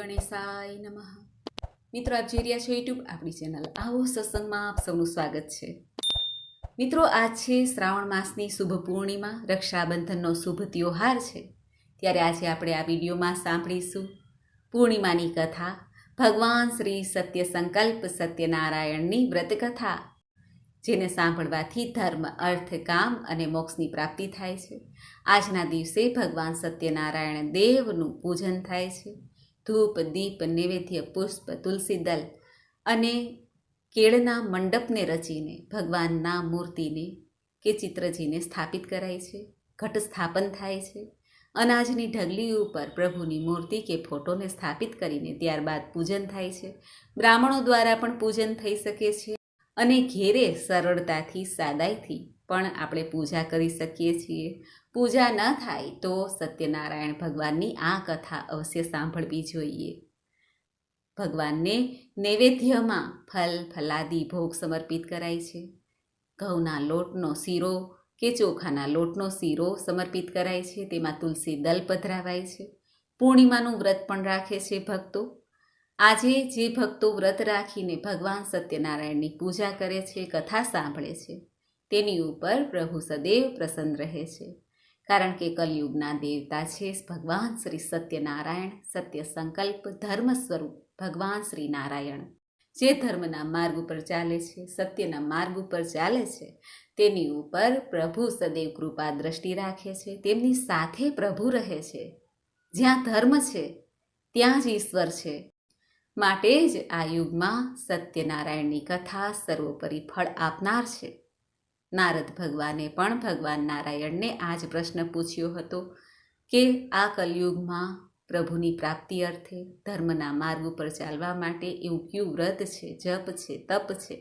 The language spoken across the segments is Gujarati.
ગણેશાય નમઃ। મિત્રો, આપ જોઈ રહ્યા છો યુટ્યુબ આપણી ચેનલ આવો સત્સંગમાં આપ સૌનું સ્વાગત છે। મિત્રો, આજ છે શ્રાવણ માસની શુભ પૂર્ણિમા, રક્ષાબંધનનો શુભ ત્યોહાર છે। ત્યારે આજે આપણે આ વિડીયોમાં સાંભળીશું પૂર્ણિમાની કથા, ભગવાન શ્રી સત્ય સંકલ્પ સત્યનારાયણની વ્રત કથા, જેને સાંભળવાથી ધર્મ, અર્થ, કામ અને મોક્ષની પ્રાપ્તિ થાય છે। આજના દિવસે ભગવાન સત્યનારાયણ દેવનું પૂજન થાય છે। ધૂપ, દીપ, નૈવેદ્ય, પુષ્પ, તુલસી દલ અને કેળના મંડપને રચીને ભગવાનના મૂર્તિને કે ચિત્રજીને સ્થાપિત કરાય છે। ઘટ સ્થાપન થાય છે। અનાજની ઢગલી ઉપર પ્રભુની મૂર્તિ કે ફોટોને સ્થાપિત કરીને ત્યારબાદ પૂજન થાય છે। બ્રાહ્મણો દ્વારા પણ પૂજન થઈ શકે છે અને ઘેરે સરળતાથી, સાદાઈથી પણ આપણે પૂજા કરી શકીએ છીએ। પૂજા ન થાય તો સત્યનારાયણ ભગવાનની આ કથા અવશ્ય સાંભળવી જોઈએ। ભગવાનને નૈવેદ્યમાં ફલ, ફલાદી ભોગ સમર્પિત કરાય છે। ઘઉંના લોટનો શીરો કે ચોખાના લોટનો શીરો સમર્પિત કરાય છે। તેમાં તુલસી દલ પધરાવાય છે। પૂર્ણિમાનું વ્રત પણ રાખે છે ભક્તો। આજે જે ભક્તો વ્રત રાખીને ભગવાન સત્યનારાયણની પૂજા કરે છે, કથા સાંભળે છે, તેની ઉપર પ્રભુ સદૈવ પ્રસન્ન રહે છે। કારણ કે કલયુગના દેવતા છે ભગવાન શ્રી સત્યનારાયણ, સત્ય સંકલ્પ, ધર્મ સ્વરૂપ ભગવાન શ્રી નારાયણ। જે ધર્મના માર્ગ ઉપર ચાલે છે, સત્યના માર્ગ ઉપર ચાલે છે, તેની ઉપર પ્રભુ સદૈવ કૃપા દ્રષ્ટિ રાખે છે। તેમની સાથે પ્રભુ રહે છે। જ્યાં ધર્મ છે ત્યાં જ ઈશ્વર છે। માટે જ આ યુગમાં સત્યનારાયણની કથા સર્વોપરી ફળ આપનાર છે। નારદ ભગવાને પણ ભગવાન નારાયણને આ જ પ્રશ્ન પૂછ્યો હતો કે આ કલયુગમાં પ્રભુની પ્રાપ્તિ અર્થે, ધર્મના માર્ગ ઉપર ચાલવા માટે એવું કયું વ્રત છે, જપ છે, તપ છે?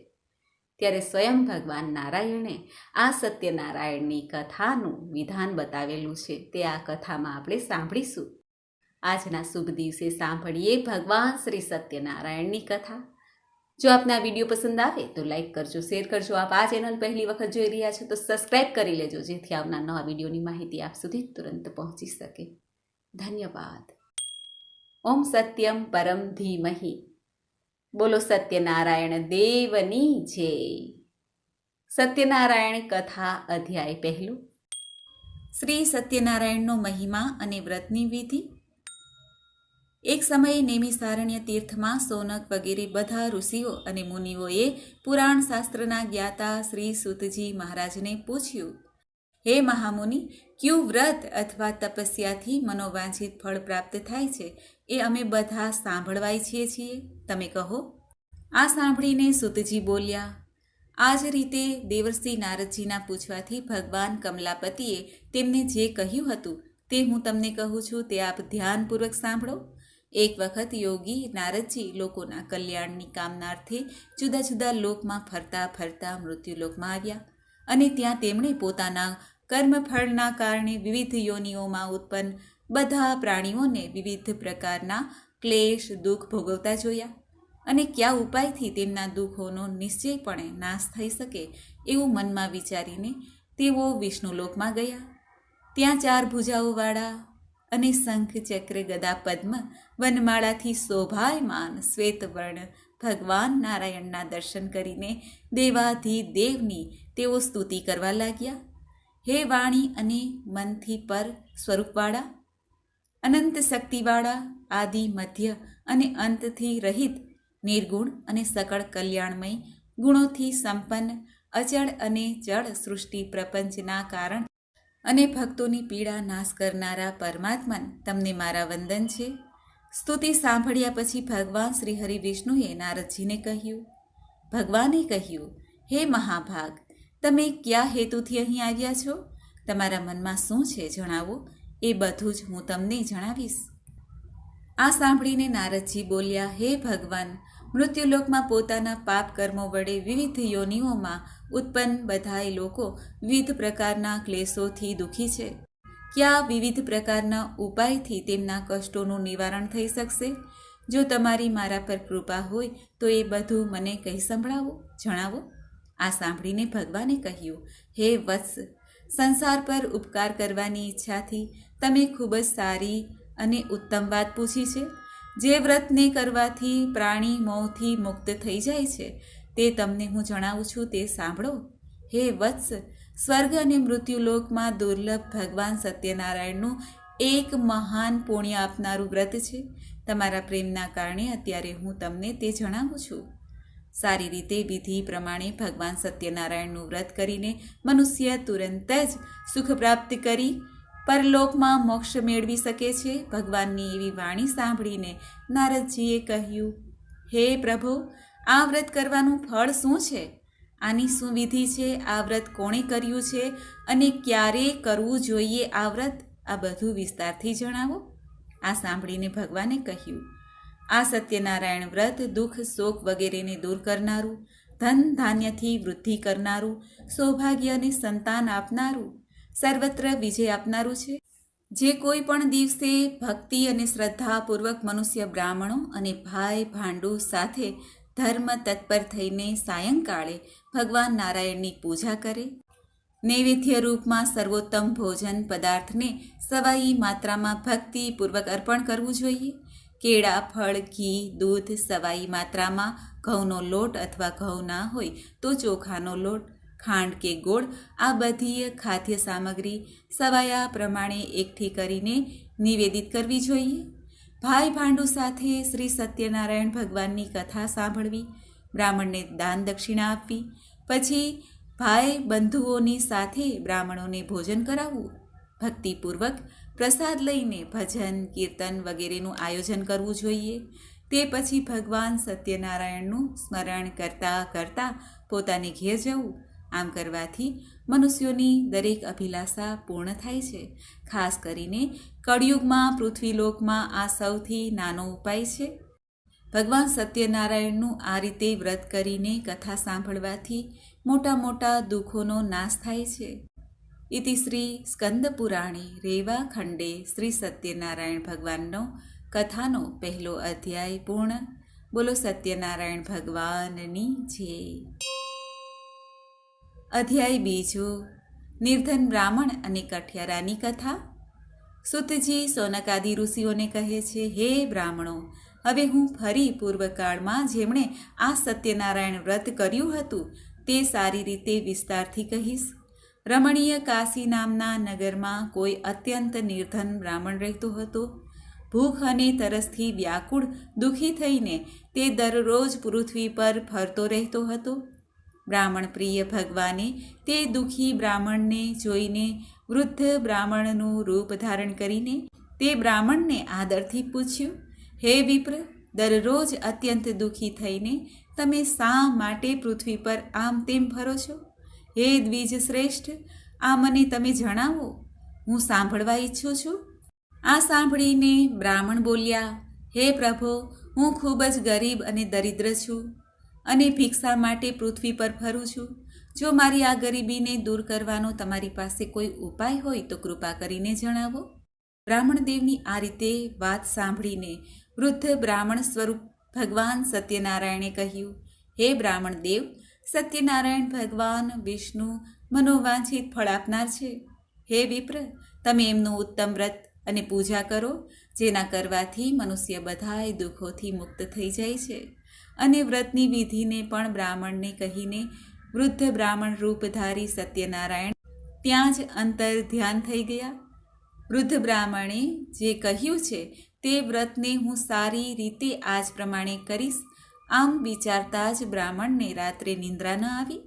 ત્યારે સ્વયં ભગવાન નારાયણે આ સત્યનારાયણની કથાનું વિધાન બતાવેલું છે। તે આ કથામાં આપણે સાંભળીશું। આજના શુભ દિવસે સાંભળીએ ભગવાન શ્રી સત્યનારાયણની કથા। જો આપને આ વિડીયો પસંદ આવે તો લાઈક કરજો, શેર કરજો। આપ આ ચેનલ પહેલી વખત જોઈ રહ્યા છો તો સબસ્ક્રાઈબ કરી લેજો, જેથી આવનાર નવા વિડીયોની માહિતી આપ સુધી તુરંત પહોંચી શકે। ધન્યવાદ। ઓમ સત્યમ પરમ ધીમહિ। બોલો સત્યનારાયણ દેવની જય। સત્યનારાયણ કથા, અધ્યાય પહેલું। શ્રી સત્યનારાયણનો મહિમા અને વ્રતની વિધિ। એક સમયે નેમિસારણ્ય તીર્થમાં સોનક વગેરે બધા ઋષિઓ અને મુનિઓએ પુરાણ શાસ્ત્રના જ્ઞાતા શ્રી સૂતજી મહારાજને પૂછ્યું, હે મહામુનિ, ક્યું વ્રત અથવા તપસ્યાથી મનોવાંછિત ફળ પ્રાપ્ત થાય છે, એ અમે બધા સાંભળવા ઈચ્છીએ છીએ, તમે કહો। આ સાંભળીને સૂતજી બોલ્યા, આ જ રીતે દેવર્ષિ નારદજીના પૂછવાથી ભગવાન કમલાપતિએ તેમને જે કહ્યું હતું તે હું તમને કહું છું, તે આપ ધ્યાનપૂર્વક સાંભળો। એક વખત યોગી નારદજી લોકોના કલ્યાણની કામનાર્થે જુદા જુદા લોકમાં ફરતા ફરતા મૃત્યુલોકમાં આવ્યા અને ત્યાં તેમણે પોતાના કર્મફળના કારણે વિવિધ યોનિઓમાં ઉત્પન્ન બધા પ્રાણીઓને વિવિધ પ્રકારના ક્લેશ, દુઃખ ભોગવતા જોયા અને કયા ઉપાયથી તેમના દુઃખોનો નિશ્ચયપણે નાશ થઈ શકે એવું મનમાં વિચારીને તેઓ વિષ્ણુલોકમાં ગયા। ત્યાં 4 ભુજાઓવાળા અને શંખ, ચક્ર, ગદા, પદ્મ, વનમાળાથી શોભાયમાન શ્વેતવર્ણ ભગવાન નારાયણના દર્શન કરીને દેવાધિદેવની તેઓ સ્તુતિ કરવા લાગ્યા। હે વાણી અને મનથી પર સ્વરૂપવાળા, અનંત શક્તિવાળા, આદિ, મધ્ય અને અંતથી રહિત, નિર્ગુણ અને સકળ કલ્યાણમય, ગુણોથી સંપન્ન, અચળ અને જળ સૃષ્ટિ પ્રપંચના કારણ અને ભક્તોની પીડા નાશ કરનારા પરમાત્મન, તમને મારા વંદન છે। સ્તુતિ સાંભળ્યા પછી ભગવાન શ્રી હરિ વિષ્ણુએ નારદજીને કહ્યું, ભગવાને કહ્યું, હે મહાભાગ, તમે કયા હેતુથી અહીં આવ્યા છો? તમારા મનમાં શું છે જણાવો, એ બધું જ હું તમને જણાવીશ। આ સાંભળીને નારદજી બોલ્યા, હે ભગવાન, મૃત્યુલોકમાં પોતાના પાપ કર્મો વડે વિવિધ યોનિઓમાં ઉત્પન્ન બધાય લોકો વિવિધ પ્રકારના ક્લેશોથી દુઃખી છે। કયા વિવિધ પ્રકારના ઉપાયથી તેમના કષ્ટોનું નિવારણ થઈ શકશે? જો તમારી મારા પર કૃપા હોય તો એ બધું મને કહી સંભળાવો, જણાવો। આ સાંભળીને ભગવાને કહ્યું, હે વત્સ, સંસાર પર ઉપકાર કરવાની ઈચ્છાથી તમે ખૂબ જ સારી અને ઉત્તમ વાત પૂછી છે। જે વ્રતને કરવાથી પ્રાણી મોહથી મુક્ત થઈ જાય છે તે તમને હું જણાવું છું તે સાંભળો. હે વત્સ, સ્વર્ગ અને મૃત્યુલોકમાં દુર્લભ ભગવાન સત્યનારાયણનું એક મહાન પુણ્ય આપનારું વ્રત છે. તમારા પ્રેમના કારણે અત્યારે હું તમને તે જણાવું છું. સારી રીતે વિધિ પ્રમાણે ભગવાન સત્યનારાયણનું વ્રત કરીને મનુષ્ય તુરંત જ સુખ પ્રાપ્ત કરી પરલોકમાં મોક્ષ મેળવી શકે છે. ભગવાનની એવી વાણી સાંભળીને નારદજીએ કહ્યું, હે પ્રભુ, આ વ્રત કરવાનું ફળ શું છે? આની શું વિધિ છે? આ વ્રત કોણે કર્યું છે અને ક્યારે કરવું જોઈએ આ વ્રત? આ બધું વિસ્તારથી જણાવો. આ સાંભળીને ભગવાને કહ્યું, આ સત્યનારાયણ વ્રત દુઃખ શોક વગેરેને દૂર કરનારું, ધન ધાન્યથી વૃદ્ધિ કરનારું, સૌભાગ્ય અને સંતાન આપનારું, સર્વત્ર વિજય આપનારું છે. જે કોઈ પણ દિવસે ભક્તિ અને શ્રદ્ધાપૂર્વક મનુષ્ય બ્રાહ્મણો અને ભાઈ ભાંડુ સાથે ધર્મ તત્પર થઈને સાયંકાળે ભગવાન નારાયણની પૂજા કરે, નૈવેદ્ય રૂપમાં સર્વોત્તમ ભોજન પદાર્થને સવાઈ માત્રામાં ભક્તિપૂર્વક અર્પણ કરવું જોઈએ. કેળા, ફળ, ઘી, દૂધ સવાઈ માત્રામાં, ઘઉંનો લોટ અથવા ઘઉં ના હોય તો ચોખાનો લોટ, ખાંડ કે ગોળ, આ બધી ખાદ્ય સામગ્રી સવાયા પ્રમાણે એકઠી કરીને નિવેદિત કરવી જોઈએ. ભાઈ ભાંડુ સાથે શ્રી સત્યનારાયણ ભગવાનની કથા સાંભળવી, બ્રાહ્મણને દાન દક્ષિણા આપવી, પછી ભાઈ બંધુઓની સાથે બ્રાહ્મણોને ભોજન કરાવવું, ભક્તિપૂર્વક પ્રસાદ લઈને ભજન કીર્તન વગેરેનું આયોજન કરવું જોઈએ. તે પછી ભગવાન સત્યનારાયણનું સ્મરણ કરતાં કરતાં પોતાને ઘેર જવું. આમ કરવાથી મનુષ્યોની દરેક અભિલાષા પૂર્ણ થાય છે. ખાસ કરીને કળિયુગમાં પૃથ્વીલોકમાં આ સૌથી નાનો ઉપાય છે. ભગવાન સત્યનારાયણનું આ રીતે વ્રત કરીને કથા સાંભળવાથી મોટા મોટા દુઃખોનો નાશ થાય છે. ઇતિ શ્રી સ્કંદ પુરાણે રેવા ખંડે શ્રી સત્યનારાયણ ભગવાનનો કથાનો પહેલો અધ્યાય પૂર્ણ. બોલો સત્યનારાયણ ભગવાનની જય. અધ્યાય બીજો, નિર્ધન બ્રાહ્મણ અને કઠિયારાની કથા. સુતજી સોનકાદિ ઋષિઓને કહે છે, હે બ્રાહ્મણો, હવે હું ફરી પૂર્વકાળમાં જેમણે આ સત્યનારાયણ વ્રત કર્યું હતું તે સારી રીતે વિસ્તારથી કહીશ. રમણીય કાશી નામના નગરમાં કોઈ અત્યંત નિર્ધન બ્રાહ્મણ રહેતો હતો. ભૂખ અને તરસથી વ્યાકુળ દુઃખી થઈને તે દરરોજ પૃથ્વી પર ફરતો રહેતો હતો. બ્રાહ્મણ પ્રિય ભગવાને તે દુઃખી બ્રાહ્મણને જોઈને વૃદ્ધ બ્રાહ્મણનું રૂપ ધારણ કરીને તે બ્રાહ્મણને આદરથી પૂછ્યું, હે વિપ્ર, દરરોજ અત્યંત દુઃખી થઈને તમે શા માટે પૃથ્વી પર આમ તેમ ફરો છો? હે દ્વિજ શ્રેષ્ઠ, આ મને તમે જણાવો, હું સાંભળવા ઈચ્છું છું. આ સાંભળીને બ્રાહ્મણ બોલ્યા, હે પ્રભો, હું ખૂબ જ ગરીબ અને દરિદ્ર છું અને ભિક્ષા માટે પૃથ્વી પર ફરું છું. જો મારી આ ગરીબીને દૂર કરવાનો તમારી પાસે કોઈ ઉપાય હોય તો કૃપા કરીને જણાવો. બ્રાહ્મણદેવની આ રીતે વાત સાંભળીને વૃદ્ધ બ્રાહ્મણ સ્વરૂપ ભગવાન સત્યનારાયણે કહ્યું, હે બ્રાહ્મણદેવ, સત્યનારાયણ ભગવાન વિષ્ણુ મનોવાંછિત ફળ આપનાર છે. હે વિપ્ર, તમે એમનું ઉત્તમ વ્રત અને પૂજા કરો, જેના કરવાથી મનુષ્ય બધાય દુઃખોથી મુક્ત થઈ જાય છે. અને વ્રતની વિધિને પણ બ્રાહ્મણને કહીને વૃદ્ધ બ્રાહ્મણ રૂપધારી સત્યનારાયણ ત્યાં જ અંતર ધ્યાન થઈ ગયા. વૃદ્ધ બ્રાહ્મણે જે કહ્યું છે તે વ્રતને હું સારી રીતે આજ પ્રમાણે કરીશ, આમ વિચારતા જ બ્રાહ્મણને રાત્રે નિંદ્રા ન આવી.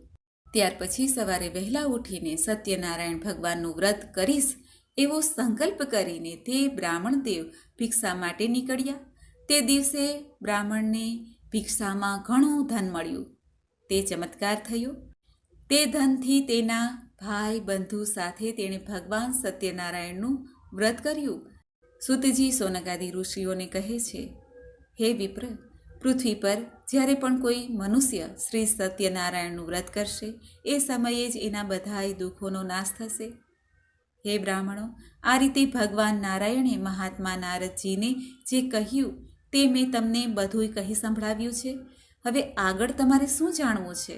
ત્યાર પછી સવારે વહેલા ઉઠીને સત્યનારાયણ ભગવાનનું વ્રત કરીશ એવો સંકલ્પ કરીને તે બ્રાહ્મણદેવ ભિક્ષા માટે નીકળ્યા. તે દિવસે બ્રાહ્મણને ભિક્ષામાં ઘણું ધન મળ્યું. તે ચમત્કાર થયો. તે ધનથી તેના ભાઈ બંધુ સાથે તેણે ભગવાન સત્યનારાયણનું વ્રત કર્યું. સુતજી સોનકાદિ ઋષિઓને કહે છે, હે વિપ્ર, પૃથ્વી પર જ્યારે પણ કોઈ મનુષ્ય શ્રી સત્યનારાયણનું વ્રત કરશે એ સમયે જ એના બધાય દુઃખોનો નાશ થશે. હે બ્રાહ્મણો, આ રીતે ભગવાન નારાયણે મહાત્મા નારદજીને જે કહ્યું તે મેં તમને બધુંય કહી સંભળાવ્યું છે. હવે આગળ તમારે શું જાણવું છે?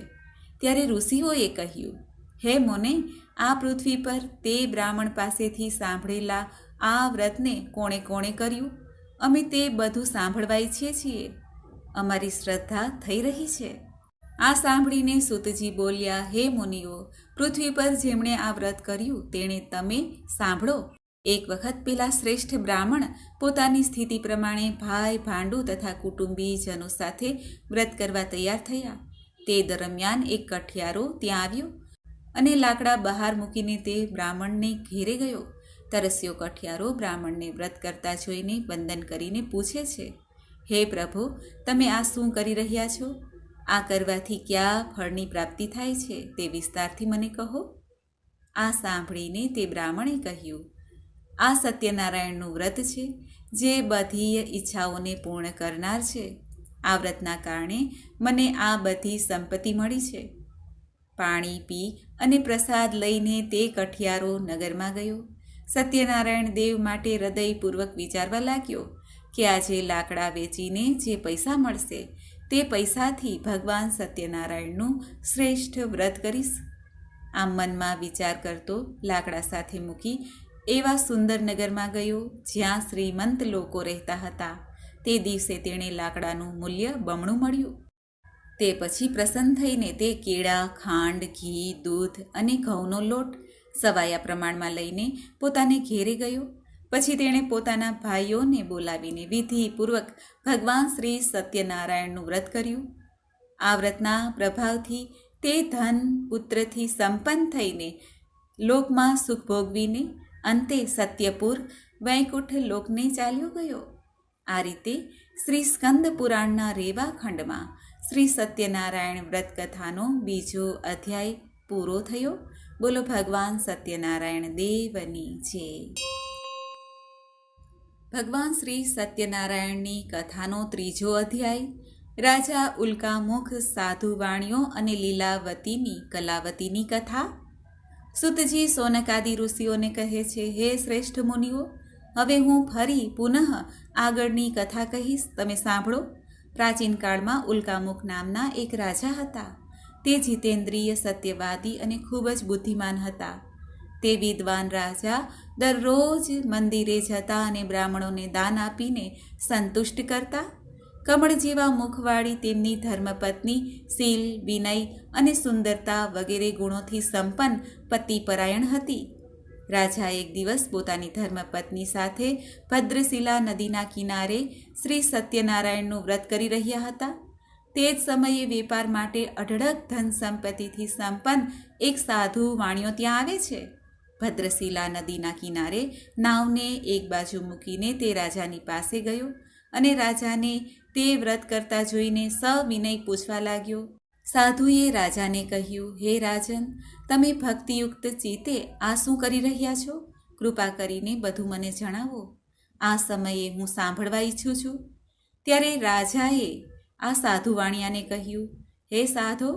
ત્યારે ઋષિઓએ કહ્યું, હે મુને, આ પૃથ્વી પર તે બ્રાહ્મણ પાસેથી સાંભળેલા આ વ્રતને કોણે કોણે કર્યું અમે તે બધું સાંભળવા ઈચ્છીએ છીએ. અમારી શ્રદ્ધા થઈ રહી છે. આ સાંભળીને સૂતજી બોલ્યા, હે મુનિઓ, પૃથ્વી પર જેમણે આ વ્રત કર્યું તેણે તમે સાંભળો. એક વખત પેલા શ્રેષ્ઠ બ્રાહ્મણ પોતાની સ્થિતિ પ્રમાણે ભાઈ, ભાંડુ તથા કુટુંબીજનો સાથે વ્રત કરવા તૈયાર થયા. તે દરમિયાન એક કઠિયારો ત્યાં આવ્યો અને લાકડા બહાર મૂકીને તે બ્રાહ્મણને ઘેરે ગયો. તરસ્યો કઠિયારો બ્રાહ્મણને વ્રત કરતા જોઈને વંદન કરીને પૂછે છે, હે પ્રભુ, તમે આ શું કરી રહ્યા છો? આ કરવાથી કયા ફળની પ્રાપ્તિ થાય છે તે વિસ્તારથી મને કહો. આ સાંભળીને તે બ્રાહ્મણે કહ્યું, આ સત્યનારાયણનું વ્રત છે, જે બધી ઈચ્છાઓને પૂર્ણ કરનાર છે. આ વ્રતના કારણે મને આ બધી સંપત્તિ મળી છે. પાણી પી અને પ્રસાદ લઈને તે કઠિયારો નગરમાં ગયો. સત્યનારાયણ દેવ માટે હૃદયપૂર્વક વિચારવા લાગ્યો કે આજે લાકડા વેચીને જે પૈસા મળશે તે પૈસાથી ભગવાન સત્યનારાયણનું શ્રેષ્ઠ વ્રત કરીશ. આમ મનમાં વિચાર કરતો લાકડા સાથે મૂકી એવા સુંદર નગરમાં ગયો જ્યાં શ્રીમંત લોકો રહેતા હતા. તે દિવસે તેણે લાકડાનું મૂલ્ય બમણું મળ્યું. તે પછી પ્રસન્ન થઈને તે કેળા, ખાંડ, ઘી, દૂધ અને ઘઉંનો લોટ સવાયા પ્રમાણમાં લઈને પોતાને ઘેરે ગયો. પછી તેણે પોતાના ભાઈઓને બોલાવીને વિધિપૂર્વક ભગવાન શ્રી સત્યનારાયણનું વ્રત કર્યું. આ વ્રતના પ્રભાવથી તે ધન પુત્રથી સંપન્ન થઈને લોકમાં સુખ ભોગવીને અંતે સત્યપુર વૈકુંઠ લોકને ચાલ્યો ગયો. આ રીતે શ્રી સ્કંદ પુરાણના રેવા ખંડમાં શ્રી સત્યનારાયણ વ્રત કથાનો બીજો અધ્યાય પૂરો થયો. બોલો ભગવાન સત્યનારાયણ દેવની જય. ભગવાન શ્રી સત્યનારાયણની કથાનો ત્રીજો અધ્યાય. રાજા ઉલ્કામુખ, સાધુ વાણિયો અને લીલાવતીની કલાવતીની કથા. સૂતજી સોનકાદિ ઋષિઓને કહે છે, હે શ્રેષ્ઠ મુનિઓ, હવે હું ફરી પુનઃ આગળની કથા કહીશ, તમે સાંભળો. પ્રાચીન કાળમાં ઉલ્કામુખ નામના એક રાજા હતા. તે જીતેન્દ્રિય, સત્યવાદી અને ખૂબ જ બુદ્ધિમાન હતા. તે વિદ્વાન રાજા દરરોજ મંદિરે જતા અને બ્રાહ્મણોને દાન આપીને સંતુષ્ટ કરતા. કમળ જેવા મુખવાળી તેમની ધર્મપત્ની શીલ, વિનય અને સુંદરતા વગેરે ગુણોથી સંપન્ન પતિપરાયણ હતી. રાજા એક દિવસ પોતાની ધર્મપત્ની સાથે ભદ્રશિલા નદીના કિનારે શ્રી સત્યનારાયણનું વ્રત કરી રહ્યા હતા. તે જ સમયે વેપાર માટે અઢળક ધન સંપત્તિથી સંપન્ન એક સાધુ વાણિયો ત્યાં આવે છે. ભદ્રશિલા નદીના કિનારે નાવને એક બાજુ મૂકીને તે રાજાની પાસે ગયો અને રાજાને તે વ્રત કરતા જોઈને સવિનય પૂછવા લાગ્યો. સાધુએ રાજાને કહ્યું, હે રાજન, તમે ભક્તિયુક્ત ચિત્તે આ શું કરી રહ્યા છો? કૃપા કરીને બધું મને જણાવો. આ સમયે હું સાંભળવા ઈચ્છું છું. ત્યારે રાજાએ આ સાધુ વાણિયાને કહ્યું, હે સાધો,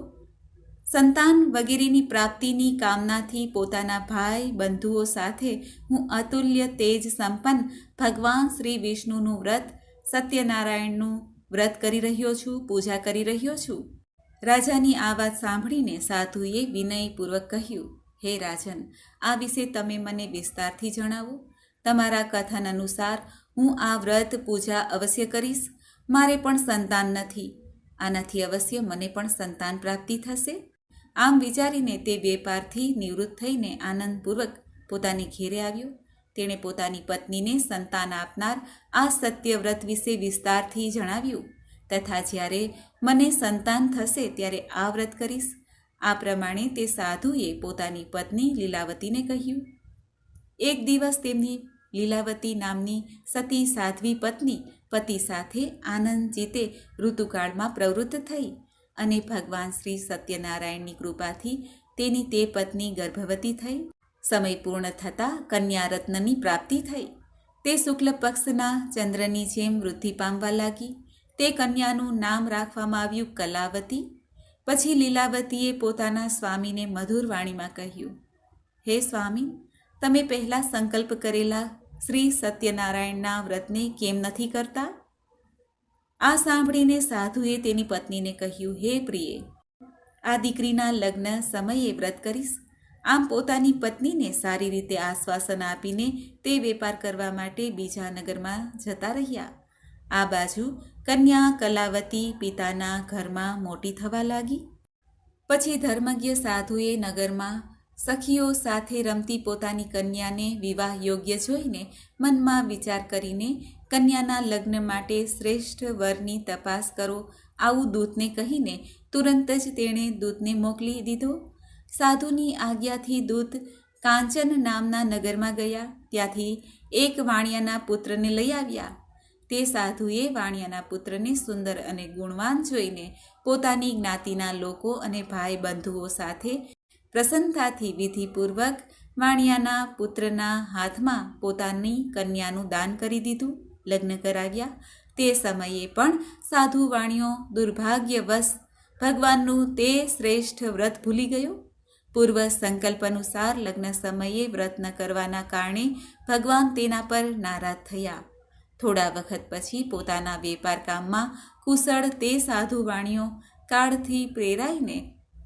સંતાન વગેરેની પ્રાપ્તિની કામનાથી પોતાના ભાઈ બંધુઓ સાથે હું અતુલ્ય તેજ સંપન્ન ભગવાન શ્રી વિષ્ણુનું વ્રત, સત્યનારાયણનું વ્રત કરી રહ્યો છું, પૂજા કરી રહ્યો છું. રાજાની આ વાત સાંભળીને સાધુએ વિનયપૂર્વક કહ્યું, હે રાજન, આ વિશે તમે મને વિસ્તારથી જણાવો. તમારા કથન અનુસાર હું આ વ્રત પૂજા અવશ્ય કરીશ. મારે પણ સંતાન નથી. આનાથી અવશ્ય મને પણ સંતાન પ્રાપ્તિ થશે. આમ વિચારીને તે વેપારથી નિવૃત્ત થઈને આનંદપૂર્વક પોતાની ઘેરે આવ્યો. તેણે પોતાની પત્નીને સંતાન આપનાર આ સત્ય વ્રત વિશે વિસ્તારથી જણાવ્યું તથા જ્યારે મને સંતાન થશે ત્યારે આ વ્રત કરીશ. આ પ્રમાણે તે સાધુએ પોતાની પત્ની લીલાવતીને કહ્યું. એક દિવસ તેમની લીલાવતી નામની સતી સાધ્વી પત્ની પતિ સાથે આનંદ ચિત્તે ઋતુકાળમાં પ્રવૃત્ત થઈ અને ભગવાન શ્રી સત્યનારાયણની કૃપાથી તેની તે પત્ની ગર્ભવતી થઈ. સમય પૂર્ણ થતાં કન્યારત્નની પ્રાપ્તિ થઈ. તે શુક્લ પક્ષના ચંદ્રની જેમ વૃદ્ધિ પામવા લાગી. તે કન્યાનું નામ રાખવામાં આવ્યું કલાવતી. પછી લીલાવતીએ પોતાના સ્વામીને મધુર વાણીમાં કહ્યું, હે સ્વામી, તમે પહેલાં સંકલ્પ કરેલા શ્રી સત્યનારાયણના વ્રતને કેમ નથી કરતા? આ સાંભળીને સાધુએ તેની પત્નીને કહ્યું, હે પ્રિયે, આ દીકરીના લગ્ન સમયે વ્રત કરીશ. આમ પોતાની પત્નીને સારી રીતે આશ્વાસન આપીને તે વેપાર કરવા માટે બીજા નગરમાં જતા રહ્યા. આ બાજુ કન્યા કલાવતી પિતાના ઘરમાં મોટી થવા લાગી. પછી ધર્મજ્ઞ સાધુએ નગરમાં સખીઓ સાથે રમતી પોતાની કન્યાને વિવાહ યોગ્ય જોઈને મનમાં વિચાર કરીને કન્યાના લગ્ન માટે શ્રેષ્ઠ વરની તપાસ કરો આવું દૂતને કહીને તુરંત જ તેણે દૂતને મોકલી દીધો. સાધુની આજ્ઞાથી દૂત કાંચન નામના નગરમાં ગયા. ત્યાંથી એક વાણિયાના પુત્રને લઈ આવ્યા. તે સાધુએ વાણિયાના પુત્રને સુંદર અને ગુણવાન જોઈને પોતાની જ્ઞાતિના લોકો અને ભાઈ બંધુઓ સાથે પ્રસન્નતાથી વિધિપૂર્વક વાણિયાના પુત્રના હાથમાં પોતાની કન્યાનું દાન કરી દીધું, લગ્ન કરાવ્યા. તે સમયે પણ સાધુ વાણિયો દુર્ભાગ્યવશ ભગવાનનું તે શ્રેષ્ઠ વ્રત ભૂલી ગયો. પૂર્વ સંકલ્પ અનુસાર લગ્ન સમયે વ્રત ન કરવાના કારણે ભગવાન તેના પર નારાજ થયા. થોડા વખત પછી પોતાના વેપાર કામમાં કુશળ તે સાધુ વાણિયો કાળથી પ્રેરાઈને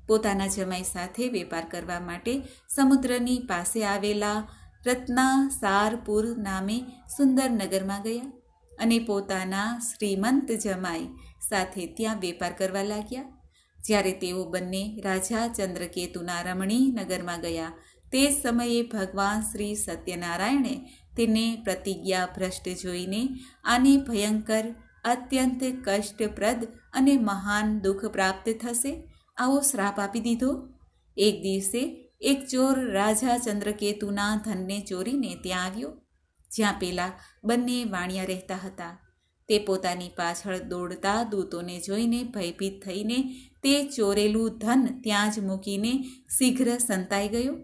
પોતાના જમાઈ સાથે વેપાર કરવા માટે સમુદ્રની પાસે આવેલા રત્નાસારપુર નામે સુંદર નગરમાં ગયા અને પોતાના શ્રીમંત જમાઈ સાથે ત્યાં વેપાર કરવા લાગ્યા. જ્યારે તેઓ બંને રાજા ચંદ્રકેતુના રમણીય નગરમાં ગયા તે સમયે ભગવાન શ્રી સત્યનારાયણે તેને પ્રતિજ્ઞા ભ્રષ્ટ જોઈને આને ભયંકર, અત્યંત કષ્ટપ્રદ અને મહાન દુઃખ પ્રાપ્ત થશે આવો શ્રાપ આપી દીધો. એક દિવસે એક ચોર રાજા ચંદ્રકેતુના ધનને ચોરીને ત્યાં આવ્યો જ્યાં પેલા બંને વાણિયા રહેતા હતા. તે પોતાની પાછળ દોડતા દૂતોને જોઈને ભયભીત થઈને તે ચોરેલું ધન ત્યાં જ મૂકીને શીઘ્ર સંતાઈ ગયો.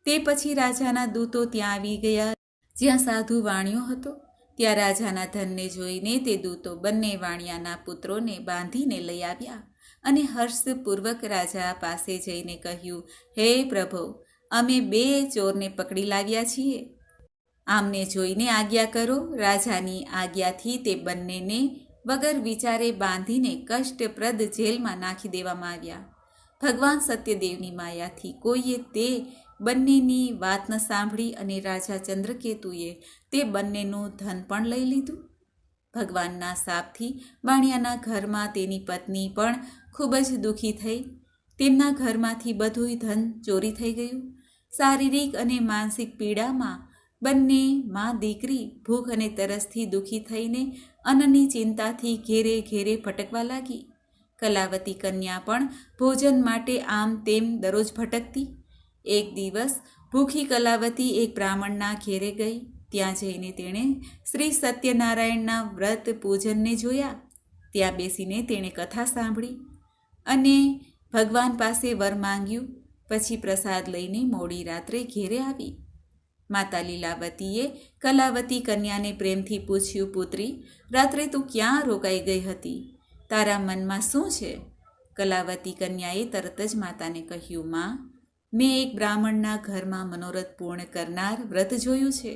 તે પછી રાજાના દૂતો ત્યાં આવી ગયા જ્યાં સાધુ વાણિયો હતો. ત્યાં રાજાના ધનને જોઈને તે દૂતો બંને વાણિયાના પુત્રોને બાંધીને લઈ આવ્યા અને હર્ષપૂર્વક રાજા પાસે જઈને કહ્યું, હે પ્રભુ, અમે 2 ચોરને પકડી લાવ્યા છીએ. આમને જોઈને આજ્ઞા કરો. રાજાની આજ્ઞાથી તે બંનેને વગર વિચારે બાંધીને કષ્ટપ્રદ જેલમાં નાખી દેવામાં આવ્યા. ભગવાન સત્યદેવની માયાથી કોઈએ તે બંનેની વાત ન સાંભળી અને રાજા ચંદ્રકેતુએ તે બંનેનું ધન પણ લઈ લીધું. ભગવાનના શાપથી વાણિયાના ઘરમાં તેની પત્ની પણ ખૂબ જ દુઃખી થઈ. તેમના ઘરમાંથી બધું ધન ચોરી થઈ ગયું. શારીરિક અને માનસિક પીડામાં બંને મા દીકરી ભૂખ અને તરસથી દુઃખી થઈને અન્નની ચિંતાથી ઘેરે ઘેરે ભટકવા લાગી. કલાવતી કન્યા પણ ભોજન માટે આમ તેમ દરરોજ ભટકતી. એક દિવસ ભૂખી કલાવતી એક બ્રાહ્મણના ઘેરે ગઈ. ત્યાં જઈને તેણે શ્રી સત્યનારાયણના વ્રત પૂજનને જોયા. ત્યાં બેસીને તેણે કથા સાંભળી અને ભગવાન પાસે વર માંગ્યું. પછી પ્રસાદ લઈને મોડી રાત્રે ઘેરે આવી. માતા લીલાવતીએ કલાવતી કન્યાને પ્રેમથી પૂછ્યું, પુત્રી, રાત્રે તું ક્યાં રોકાઈ ગઈ હતી? તારા મનમાં શું છે? કલાવતી કન્યાએ તરત જ માતાને કહ્યું, માં, મેં એક બ્રાહ્મણના ઘરમાં મનોરથ પૂર્ણ કરનાર વ્રત જોયું છે.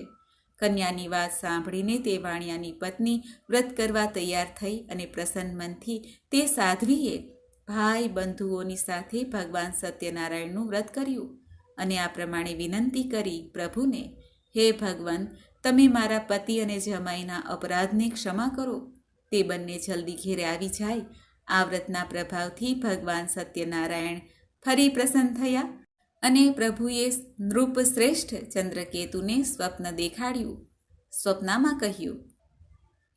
કન્યાની વાત સાંભળીને તે વાણિયાની પત્ની વ્રત કરવા તૈયાર થઈ અને પ્રસન્ન મનથી તે સાધ્વીએ ભાઈ બંધુઓની સાથે ભગવાન સત્યનારાયણનું વ્રત કર્યું અને આ પ્રમાણે વિનંતી કરી પ્રભુને, હે ભગવાન, તમે મારા પતિ અને જમાઈના અપરાધને ક્ષમા કરો. તે બંને જલ્દી ઘેરે આવી જાય. આ વ્રતના પ્રભાવથી ભગવાન સત્યનારાયણ ફરી પ્રસન્ન થયા અને પ્રભુએ નૃપશ્રેષ્ઠ ચંદ્રકેતુને સ્વપ્ન દેખાડ્યું. સ્વપ્નમાં કહ્યું,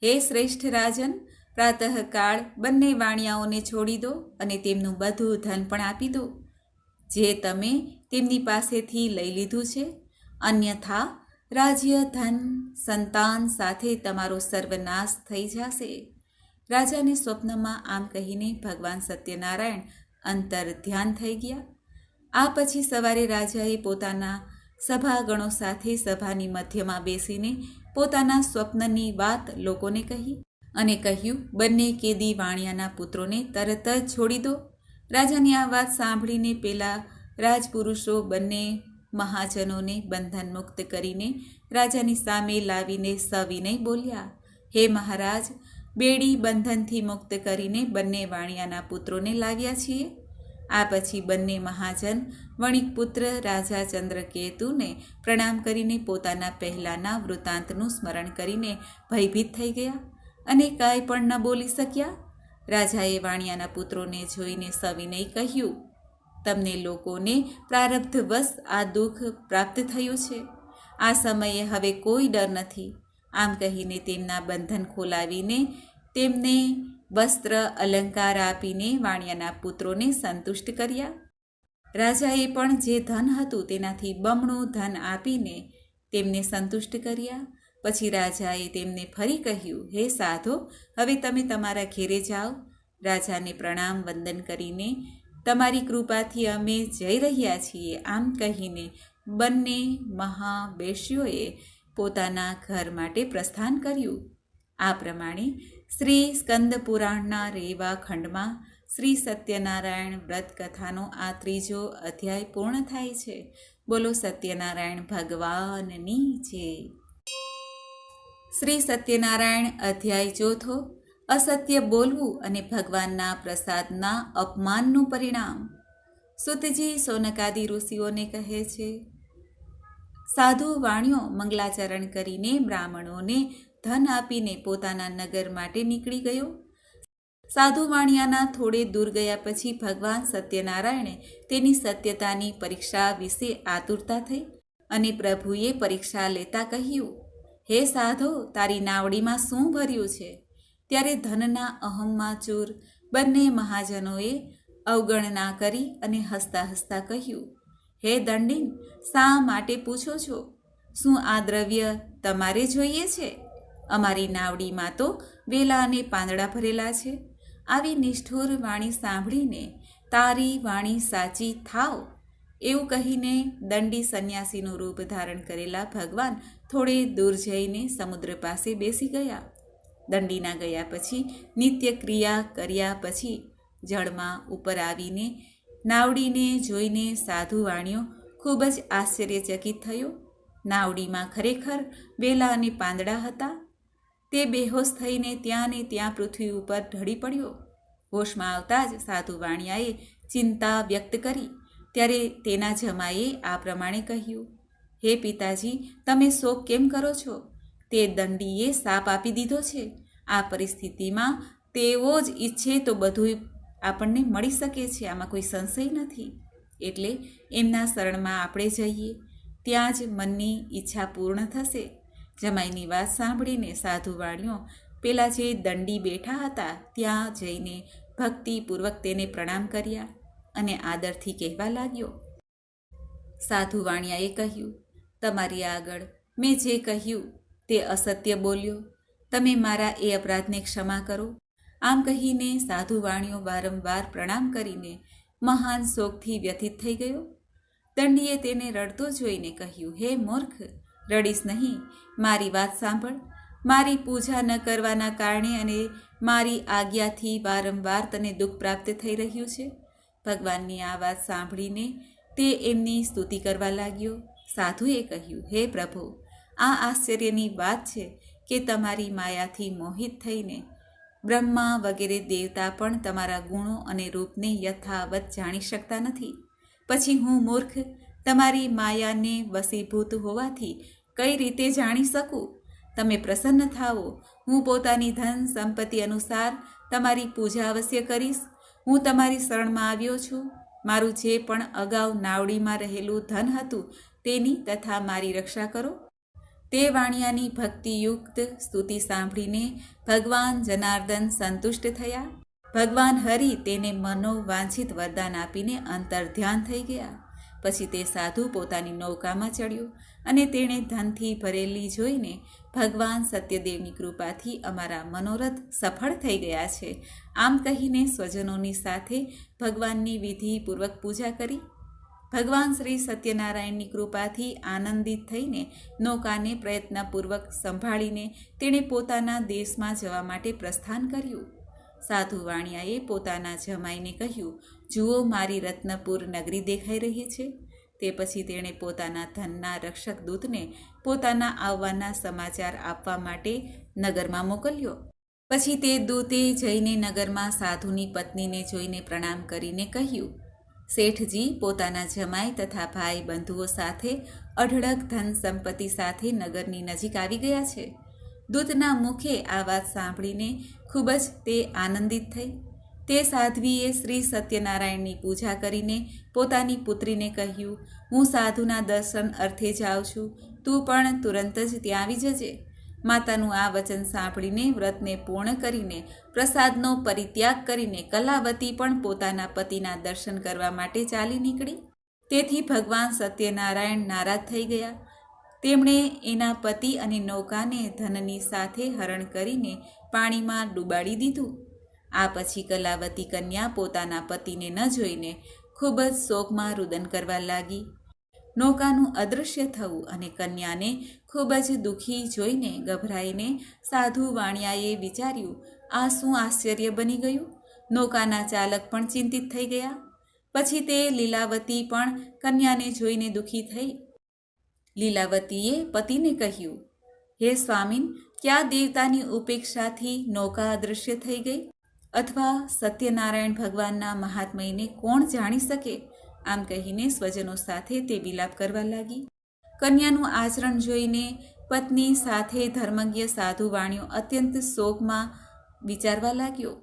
હે શ્રેષ્ઠ રાજન, પ્રાતઃકાળ બંને વાણિયાઓને છોડી દો અને તેમનું બધું ધન પણ આપી દો જે તમે તેમની પાસેથી લઈ લીધું છે. અન્યથા રાજ્ય, ધન, સંતાન સાથે તમારો સર્વનાશ થઈ જશે. રાજાને સ્વપ્નમાં આમ કહીને ભગવાન સત્યનારાયણ અંતર ધ્યાન થઈ ગયા. આ પછી સવારે રાજાએ પોતાના સભાગણો સાથે સભાની મધ્યમાં બેસીને પોતાના સ્વપ્નની વાત લોકોને કહી અને કહ્યું, બંને કેદી વાણિયાના પુત્રોને તરત જ છોડી દો. રાજાની આ વાત સાંભળીને પેલા રાજપુરુષો બંને મહાજનોને બંધન મુક્ત કરીને રાજાની સામે લાવીને સવિનય બોલ્યા, હે મહારાજ, બેડી બંધનથી મુક્ત કરીને બંને વાણિયાના પુત્રોને લાવ્યા છીએ. આ પછી બંને મહાજન વણિકપુત્ર રાજા ચંદ્રકેતુને પ્રણામ કરીને પોતાના પહેલાંના વૃત્તાંતનું સ્મરણ કરીને ભયભીત થઈ ગયા અને કાંઈ પણ ન બોલી શક્યા. રાજાએ વાણિયાના પુત્રોને જોઈને સવિનય કહ્યું, તમને લોકોને પ્રારબ્ધવશ આ દુઃખ પ્રાપ્ત થયું છે. આ સમયે હવે કોઈ ડર નથી. આમ કહીને તેમના બંધન ખોલાવીને તેમને વસ્ત્ર અલંકાર આપીને વાણિયાના પુત્રોને સંતુષ્ટ કર્યા. રાજાએ પણ જે ધન હતું તેનાથી બમણું ધન આપીને તેમને સંતુષ્ટ કર્યા. પછી રાજાએ તેમને ફરી કહ્યું, હે સાધો, હવે તમે તમારા ઘેરે જાઓ. રાજાને પ્રણામ વંદન કરીને તમારી કૃપાથી અમે જઈ રહ્યા છીએ આમ કહીને બંને મહાવેશ્યોએ પોતાના ઘર માટે પ્રસ્થાન કર્યું. આ પ્રમાણે શ્રી સ્કંદ પુરાણના રેવા ખંડમાં શ્રી સત્યનારાયણ વ્રત કથાનો આ 3જો અધ્યાય પૂર્ણ થાય છે. બોલો સત્યનારાયણ ભગવાનની જય. શ્રી સત્યનારાયણ અધ્યાય 4. અસત્ય બોલવું અને ભગવાનના પ્રસાદના અપમાનનું પરિણામ. સુતજી સોનકાદી ઋષિઓને કહે છે, સાધુ વાણિયો મંગલાચરણ કરીને બ્રાહ્મણોને ધન આપીને પોતાના નગર માટે નીકળી ગયો. સાધુ વાણિયાના થોડે દૂર ગયા પછી ભગવાન સત્યનારાયણે તેની સત્યતાની પરીક્ષા વિશે આતુરતા થઈ અને પ્રભુએ પરીક્ષા લેતા કહ્યું, હે સાધો, તારી નાવડીમાં શું ભર્યું છે? ત્યારે ધનના અહમમાં ચૂર બંને મહાજનોએ અવગણના કરી અને હસતા હસતા કહ્યું, હે દંડીન, શા માટે પૂછો છો? શું આ દ્રવ્ય તમારે જોઈએ છે? અમારી નાવડીમાં તો વેલા અને પાંદડા ભરેલા છે. આવી નિષ્ઠુર વાણી સાંભળીને તારી વાણી સાચી થાવ એવું કહીને દંડી સંન્યાસીનું રૂપ ધારણ કરેલા ભગવાન થોડે દૂર જઈને સમુદ્ર પાસે બેસી ગયા. દંડીના ગયા પછી નિત્ય ક્રિયા કર્યા પછી જળમાં ઉપર આવીને નાવડીને જોઈને સાધુ વાણિયો ખૂબ જ આશ્ચર્યચકિત થયો. નાવડીમાં ખરેખર વેલા અને પાંદડા હતા. તે બેહોશ થઈને ત્યાં ને ત્યાં પૃથ્વી ઉપર ઢળી પડ્યો. હોશમાં આવતા જ સાધુ વાણિયાએ ચિંતા વ્યક્ત કરી. ત્યારે તેના જમાઈએ આ પ્રમાણે કહ્યું, હે પિતાજી, તમે શોક કેમ કરો છો? તે દંડીએ શાપ આપી દીધો છે. આ પરિસ્થિતિમાં તેઓ જ ઈચ્છે તો બધું આપણને મળી શકે છે. આમાં કોઈ સંશય નથી. એટલે એમના શરણમાં આપણે જઈએ, ત્યાં જ મનની ઈચ્છા પૂર્ણ થશે. જમાઈની વાત સાંભળીને સાધુ વાણિયો પેલા જે દંડી બેઠા હતા ત્યાં જઈને ભક્તિપૂર્વક તેને પ્રણામ કર્યા અને આદરથી કહેવા લાગ્યો, સાધુ વાણિયાએ કહ્યું, તમારી આગળ મેં જે કહ્યું તે અસત્ય બોલ્યો. તમે મારા એ અપરાધને ક્ષમા કરો. આમ કહીને સાધુ વાણિયો વારંવાર પ્રણામ કરીને મહાન શોકથી વ્યથિત થઈ ગયો. દંડીએ તેને રડતો જોઈને કહ્યું, હે મૂર્ખ, રડીશ નહીં. મારી વાત સાંભળ. મારી પૂજા ન કરવાના કારણે અને મારી આજ્ઞાથી વારંવાર તને દુઃખ પ્રાપ્ત થઈ રહ્યું છે. ભગવાનની આ વાત સાંભળીને તે એમની સ્તુતિ કરવા લાગ્યો. સાધુએ કહ્યું, હે પ્રભુ, આ આશ્ચર્યની વાત છે કે તમારી માયાથી મોહિત થઈને બ્રહ્મા વગેરે દેવતા પણ તમારા ગુણો અને રૂપને યથાવત જાણી શકતા નથી. પછી હું મૂર્ખ તમારી માયાને વશીભૂત હોવાથી કઈ રીતે જાણી શકું? તમે પ્રસન્ન થાઓ. હું પોતાની ધન સંપત્તિ અનુસાર તમારી પૂજા અવશ્ય કરીશ. હું તમારી શરણમાં આવ્યો છું. મારું જે પણ અગાઉ નાવડીમાં રહેલું ધન હતું તેની તથા મારી રક્ષા કરો. તે વાણિયાની ભક્તિયુક્ત સ્તુતિ સાંભળીને ભગવાન જનાર્દન સંતુષ્ટ થયા. ભગવાન હરિ તેને મનોવાંછિત વરદાન આપીને અંતર ધ્યાન થઈ ગયા. પછી તે સાધુ પોતાની નૌકામાં ચડ્યો અને તેણે ધનથી ભરેલી જોઈને ભગવાન સત્યદેવની કૃપાથી અમારા મનોરથ સફળ થઈ ગયા છે આમ કહીને સ્વજનોની સાથે ભગવાનની વિધિપૂર્વક પૂજા કરી. ભગવાન શ્રી સત્યનારાયણની કૃપાથી આનંદિત થઈને નૌકાને પ્રયત્નપૂર્વક સંભાળીને તેણે પોતાના દેશમાં જવા માટે પ્રસ્થાન કર્યું. સાધુ વાણિયાએ પોતાના જમાઈને કહ્યું, જુઓ, મારી રત્નપુર નગરી દેખાઈ રહી છે. તે પછી તેણે પોતાના ધનના રક્ષક દૂતને પોતાના આવવાના સમાચાર આપવા માટે નગરમાં મોકલ્યો. પછી તે દૂતે જઈને નગરમાં સાધુની પત્નીને જોઈને પ્રણામ કરીને કહ્યું, શેઠજી પોતાના જમાઈ તથા ભાઈ બંધુઓ સાથે અઢળક ધન સંપત્તિ સાથે નગરની નજીક આવી ગયા છે. દૂતના મુખે આ વાત સાંભળીને ખૂબ જ તે આનંદિત થઈ. તે સાધ્વીએ શ્રી સત્યનારાયણની પૂજા કરીને પોતાની પુત્રીને કહ્યું, હું સાધુના દર્શન અર્થે જાઉં છું, તું પણ તુરંત જ ત્યાં આવી જજે. માતાનું આ વચન સાંભળીને વ્રતને પૂર્ણ કરીને પ્રસાદનો પરિત્યાગ કરીને કલાવતી પણ પોતાના પતિના દર્શન કરવા માટે ચાલી નીકળી. તેથી ભગવાન સત્યનારાયણ નારાજ થઈ ગયા. તેમણે એના પતિ અને નૌકાને ધનની સાથે હરણ કરીને પાણીમાં ડૂબાડી દીધું. આ પછી કલાવતી કન્યા પોતાના પતિને ન જોઈને ખૂબ જ શોકમાં રુદન કરવા લાગી. નૌકાનું અદૃશ્ય થવું અને કન્યાને ખૂબ જ દુઃખી જોઈને ગભરાઈને સાધુ વાણિયાએ વિચાર્યું, આ શું આશ્ચર્ય બની ગયું? નૌકાના ચાલક પણ ચિંતિત થઈ ગયા. પછી તે લીલાવતી પણ કન્યાને જોઈને દુઃખી થઈ. લીલાવતીએ પતિને કહ્યું, હે સ્વામીન, ક્યાં દેવતાની ઉપેક્ષાથી નૌકા અદૃશ્ય થઈ ગઈ? અથવા સત્યનારાયણ ભગવાનના મહાત્મયને કોણ જાણી શકે? આમ કહીને સ્વજનો સાથે તે વિલાપ કરવા લાગી. કન્યાનું આચરણ જોઈને પત્ની સાથે ધર્મજ્ઞ સાધુ વાણિયો અત્યંત શોકમાં વિચારવા લાગ્યો.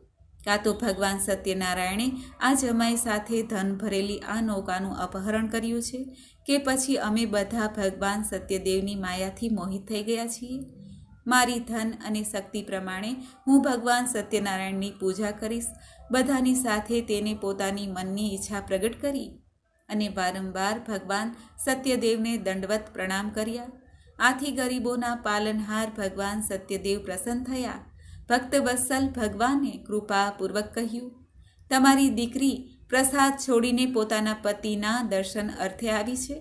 કાં તો ભગવાન સત્યનારાયણે આ જમાઈ સાથે ધન ભરેલી આ નૌકાનું અપહરણ કર્યું છે, કે પછી અમે બધા ભગવાન સત્યદેવની માયાથી મોહિત થઈ ગયા છીએ. મારી ધન અને શક્તિ પ્રમાણે હું ભગવાન સત્યનારાયણની પૂજા કરીશ. બધાની સાથે તેને પોતાની મનની ઈચ્છા પ્રગટ કરી અને વારંવાર ભગવાન સત્યદેવને દંડવત પ્રણામ કર્યા. આથી ગરીબોના પાલનહાર ભગવાન સત્યદેવ પ્રસન્ન થયા. ભક્તવત્સલ ભગવાને કૃપાપૂર્વક કહ્યું, તમારી દીકરી પ્રસાદ છોડીને પોતાના પતિના દર્શન અર્થે આવી છે.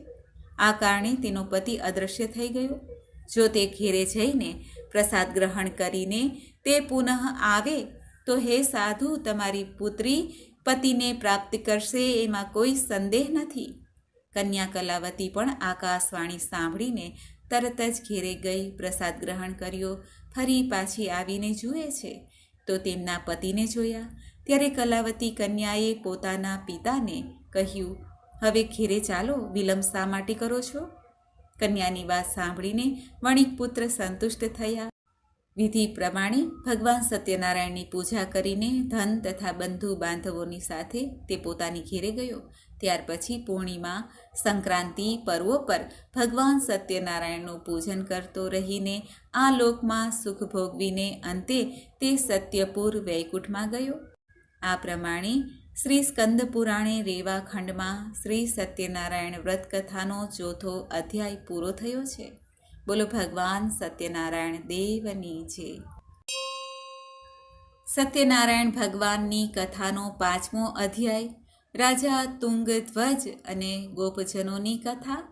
આ કારણે તેનો પતિ અદૃશ્ય થઈ ગયો. જો તે ઘેરે જઈને પ્રસાદ ગ્રહણ કરીને તે પુનઃ આવે તો હે સાધુ, તમારી પુત્રી પતિને પ્રાપ્ત કરશે, એમાં કોઈ સંદેહ નથી. કન્યા કલાવતી પણ આકાશવાણી સાંભળીને તરત જ ઘેરે ગઈ, પ્રસાદ ગ્રહણ કર્યો. ફરી પાછી આવીને જુએ છે તો તેમના પતિને જોયા. ત્યારે કલાવતી કન્યાએ પોતાના પિતાને કહ્યું, હવે ઘેરે ચાલો, વિલંબ શા માટે કરો છો? કન્યાની વાત સાંભળીને વણિકપુત્ર સંતુષ્ટ થયા. વિધિ પ્રમાણે ભગવાન સત્યનારાયણની પૂજા કરીને ધન તથા બંધુ બાંધવોની સાથે તે પોતાની ઘેરે ગયો. ત્યાર પછી પૂર્ણિમા સંક્રાંતિ પર્વો પર ભગવાન સત્યનારાયણનું પૂજન કરતો રહીને આ લોકમાં સુખ ભોગવીને અંતે તે સત્યપુર વૈકુંઠમાં ગયો. આ પ્રમાણે શ્રી સ્કંદ પુરાણે રેવા ખંડમાં શ્રી સત્યનારાયણ વ્રત કથાનો 4થો અધ્યાય પૂરો થયો છે. બોલો ભગવાન સત્યનારાયણ દેવની જય. સત્યનારાયણ ભગવાનની કથાનો 5મો અધ્યાય રાજા તુંગધ્વજ અને ગોપજનોની કથા.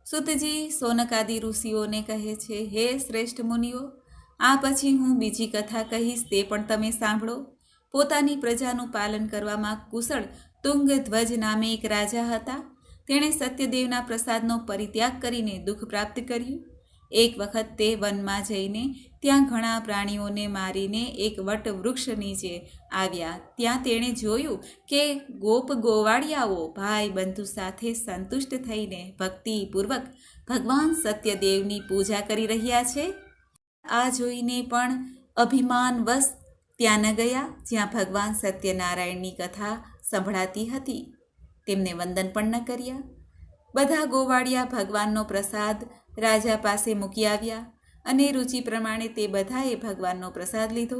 સુતજી સોનકાદી ઋષિઓને કહે છે, હે શ્રેષ્ઠ મુનિઓ, આ પછી હું બીજી કથા કહીશ, તે પણ તમે સાંભળો. પોતાની પ્રજાનું પાલન કરવામાં કુશળ તુંગધ્વજ નામે એક રાજા હતા. તેણે સત્યદેવના પ્રસાદનો પરિત્યાગ કરીને દુઃખ પ્રાપ્ત કર્યું. એક વખત તે વનમાં જઈને ત્યાં ઘણા પ્રાણીઓને મારીને એક વટ વૃક્ષ નીચે આવ્યા. ત્યાં તેણે જોયું કે ગોપ ગોવાળિયાઓ ભાઈ બંધુ સાથે સંતુષ્ટ થઈને ભક્તિપૂર્વક ભગવાન સત્યદેવની પૂજા કરી રહ્યા છે. આ જોઈને પણ અભિમાનવશ ત્યાં ન ગયા જ્યાં ભગવાન સત્યનારાયણની કથા સંભળાતી હતી. તેમને વંદન પણ ન કર્યા. બધા ગોવાળિયા ભગવાનનો પ્રસાદ રાજા પાસે મૂકી આવ્યા અને રુચિ પ્રમાણે તે બધાએ ભગવાનનો પ્રસાદ લીધો.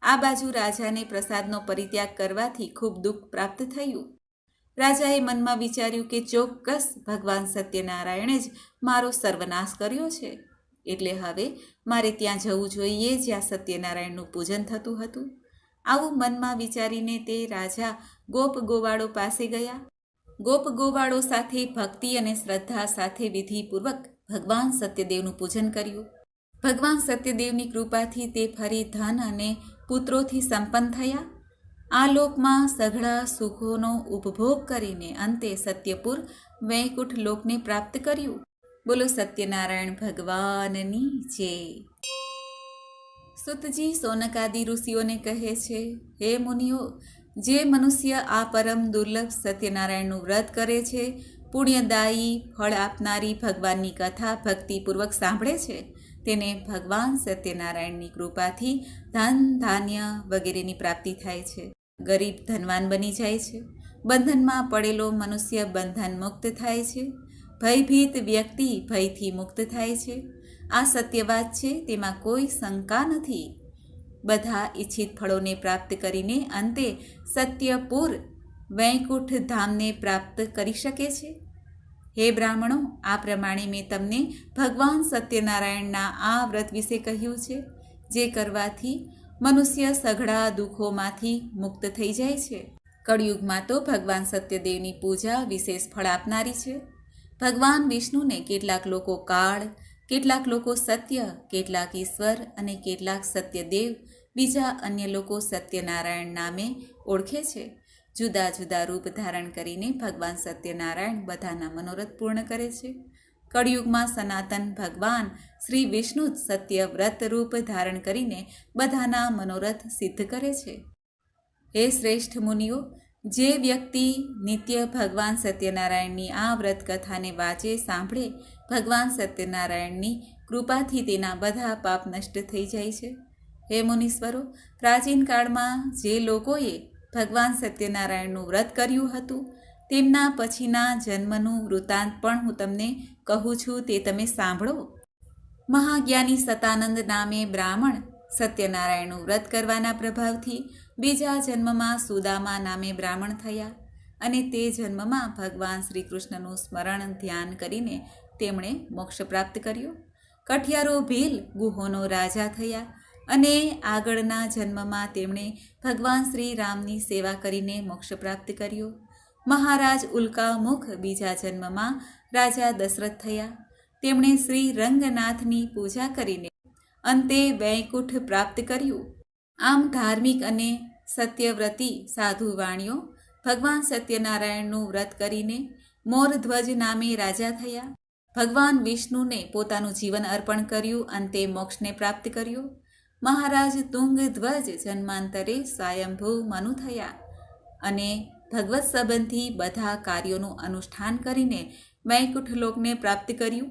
આ બાજુ રાજાને પ્રસાદનો પરિત્યાગ કરવાથી ખૂબ દુઃખ પ્રાપ્ત થયું. રાજાએ મનમાં વિચાર્યું કે ચોક્કસ ભગવાન સત્યનારાયણે જ મારો સર્વનાશ કર્યો છે, એટલે હવે મારે ત્યાં જવું જોઈએ જ્યાં સત્યનારાયણનું પૂજન થતું હતું. આવું મનમાં વિચારીને તે રાજા ગોપ ગોવાળો પાસે ગયા. ગોપ ગોવાળો સાથે ભક્તિ અને શ્રદ્ધા સાથે વિધિપૂર્વક ભગવાન સત્યદેવનું પૂજન કર્યું. ભગવાન સત્યદેવની કૃપાથી તે ફરી ધન અને પુત્રોથી સંપન્ન થયા. આ લોકમાં સઘળા સુખોનો ઉપભોગ કરીને અંતે સત્યપુર વૈકુંઠ લોકને પ્રાપ્ત કર્યું. બોલો સત્યનારાયણ ભગવાનની જય. સુતજી સોનકાદી ઋષિઓને કહે છે, હે મુનિઓ, જે મનુષ્ય આ પરમ દુર્લભ સત્યનારાયણનું વ્રત કરે છે, પુણ્યદાયી ફળ આપનારી ભગવાનની કથા ભક્તિપૂર્વક સાંભળે છે, તેને ભગવાન સત્યનારાયણની કૃપાથી ધન ધાન્ય વગેરેની પ્રાપ્તિ થાય છે. ગરીબ ધનવાન બની જાય છે. બંધનમાં પડેલો મનુષ્ય બંધન મુક્ત થાય છે. ભયભીત વ્યક્તિ ભયથી મુક્ત થાય છે. આ સત્ય વાત છે, તેમાં કોઈ શંકા નથી. બધા ઈચ્છિત ફળોને પ્રાપ્ત કરીને અંતે સત્યપુર વૈકુંઠ ધામને પ્રાપ્ત કરી શકે છે. હે બ્રાહ્મણો, આ પ્રમાણે મેં તમને ભગવાન સત્યનારાયણના આ વ્રત વિશે કહ્યું છે, જે કરવાથી મનુષ્ય સઘળા દુઃખોમાંથી મુક્ત થઈ જાય છે. કળિયુગમાં તો ભગવાન સત્યદેવની પૂજા વિશેષ ફળ આપનારી છે. ભગવાન વિષ્ણુને કેટલાક લોકો કાળ, કેટલાક લોકો સત્ય, કેટલાક ઈશ્વર અને કેટલાક સત્યદેવ, બીજા અન્ય લોકો સત્યનારાયણ નામે ઓળખે છે. જુદા જુદા રૂપ ધારણ કરીને ભગવાન સત્યનારાયણ બધાના મનોરથ પૂર્ણ કરે છે. કળિયુગમાં સનાતન ભગવાન શ્રી વિષ્ણુ જ સત્ય વ્રત રૂપ ધારણ કરીને બધાના મનોરથ સિદ્ધ કરે છે. હે શ્રેષ્ઠ મુનિઓ, જે વ્યક્તિ નિત્ય ભગવાન સત્યનારાયણની આ વ્રત કથાને વાંચે, સાંભળે, ભગવાન સત્યનારાયણની કૃપાથી તેના બધા પાપ નષ્ટ થઈ જાય છે. હે મુનીશ્વરો, પ્રાચીન કાળમાં જે લોકોએ ભગવાન સત્યનારાયણનું વ્રત કર્યું હતું, તેમના પછીના જન્મનું વૃત્તાંત પણ હું તમને કહું છું, તે તમે સાંભળો. મહાજ્ઞાની સતાનંદ નામે બ્રાહ્મણ સત્યનારાયણનું વ્રત કરવાના પ્રભાવથી બીજા જન્મમાં સુદામા નામે બ્રાહ્મણ થયા, અને તે જન્મમાં ભગવાન શ્રી કૃષ્ણનું સ્મરણ ધ્યાન કરીને તેમણે મોક્ષ પ્રાપ્ત કર્યો. કઠિયારો ભીલ ગુહોનો રાજા થયા, અને આગળના જન્મમાં તેમણે ભગવાન શ્રી રામની સેવા કરીને મોક્ષ પ્રાપ્ત કર્યો. મહારાજ ઉલ્કામુખ બીજા જન્મમાં રાજા દશરથ થયા. તેમણે શ્રી રંગનાથની પૂજા કરીને અંતે વૈકુંઠ પ્રાપ્ત કર્યું. આમ ધાર્મિક અને સત્યવ્રતી સાધુ વાણીઓ ભગવાન સત્યનારાયણનું વ્રત કરીને મોરધ્વજ નામે રાજા થયા. ભગવાન વિષ્ણુને પોતાનું જીવન અર્પણ કર્યું, અંતે મોક્ષને પ્રાપ્ત કર્યો. મહારાજ તુંગધ્વજ જન્માંતરે સ્વયંભૂ મનુ થયા, અને ભગવત સંબંધી બધા કાર્યોનું અનુષ્ઠાન કરીને વૈકુંઠ લોકને પ્રાપ્ત કર્યું.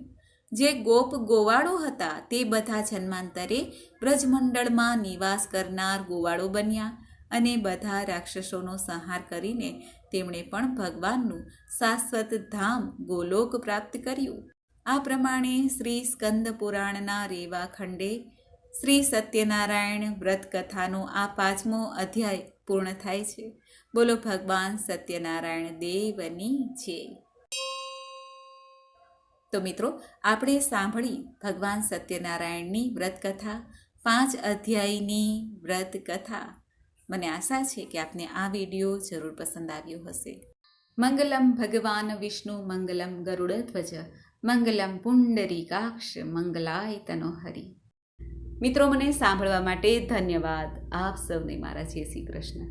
જે ગોપ ગોવાળો હતા તે બધા જન્માંતરે બ્રજમંડળમાં નિવાસ કરનાર ગોવાળો બન્યા, અને બધા રાક્ષસોનો સંહાર કરીને તેમણે પણ ભગવાનનું શાશ્વત ધામ ગોલોક પ્રાપ્ત કર્યું. આ પ્રમાણે શ્રી સ્કંદ પુરાણના રેવા ખંડે શ્રી સત્યનારાયણ વ્રત કથાનો આ 5મો અધ્યાય પૂર્ણ થાય છે. બોલો ભગવાન સત્યનારાયણ દેવની જય. તો મિત્રો, આપણે સાંભળી ભગવાન સત્યનારાયણની વ્રત કથા, 5 અધ્યાયની વ્રત કથા. મને આશા છે કે આપને આ વિડીયો જરૂર પસંદ આવ્યો હશે. મંગલમ ભગવાન વિષ્ણુ મંગલમ ગરુડધ્વજ મંગલમ પુંડરીકાક્ષ મંગલાય તનોહરી. મિત્રો, મને સાંભળવા માટે ધન્યવાદ. આપ સૌને મારા જય શ્રી કૃષ્ણ.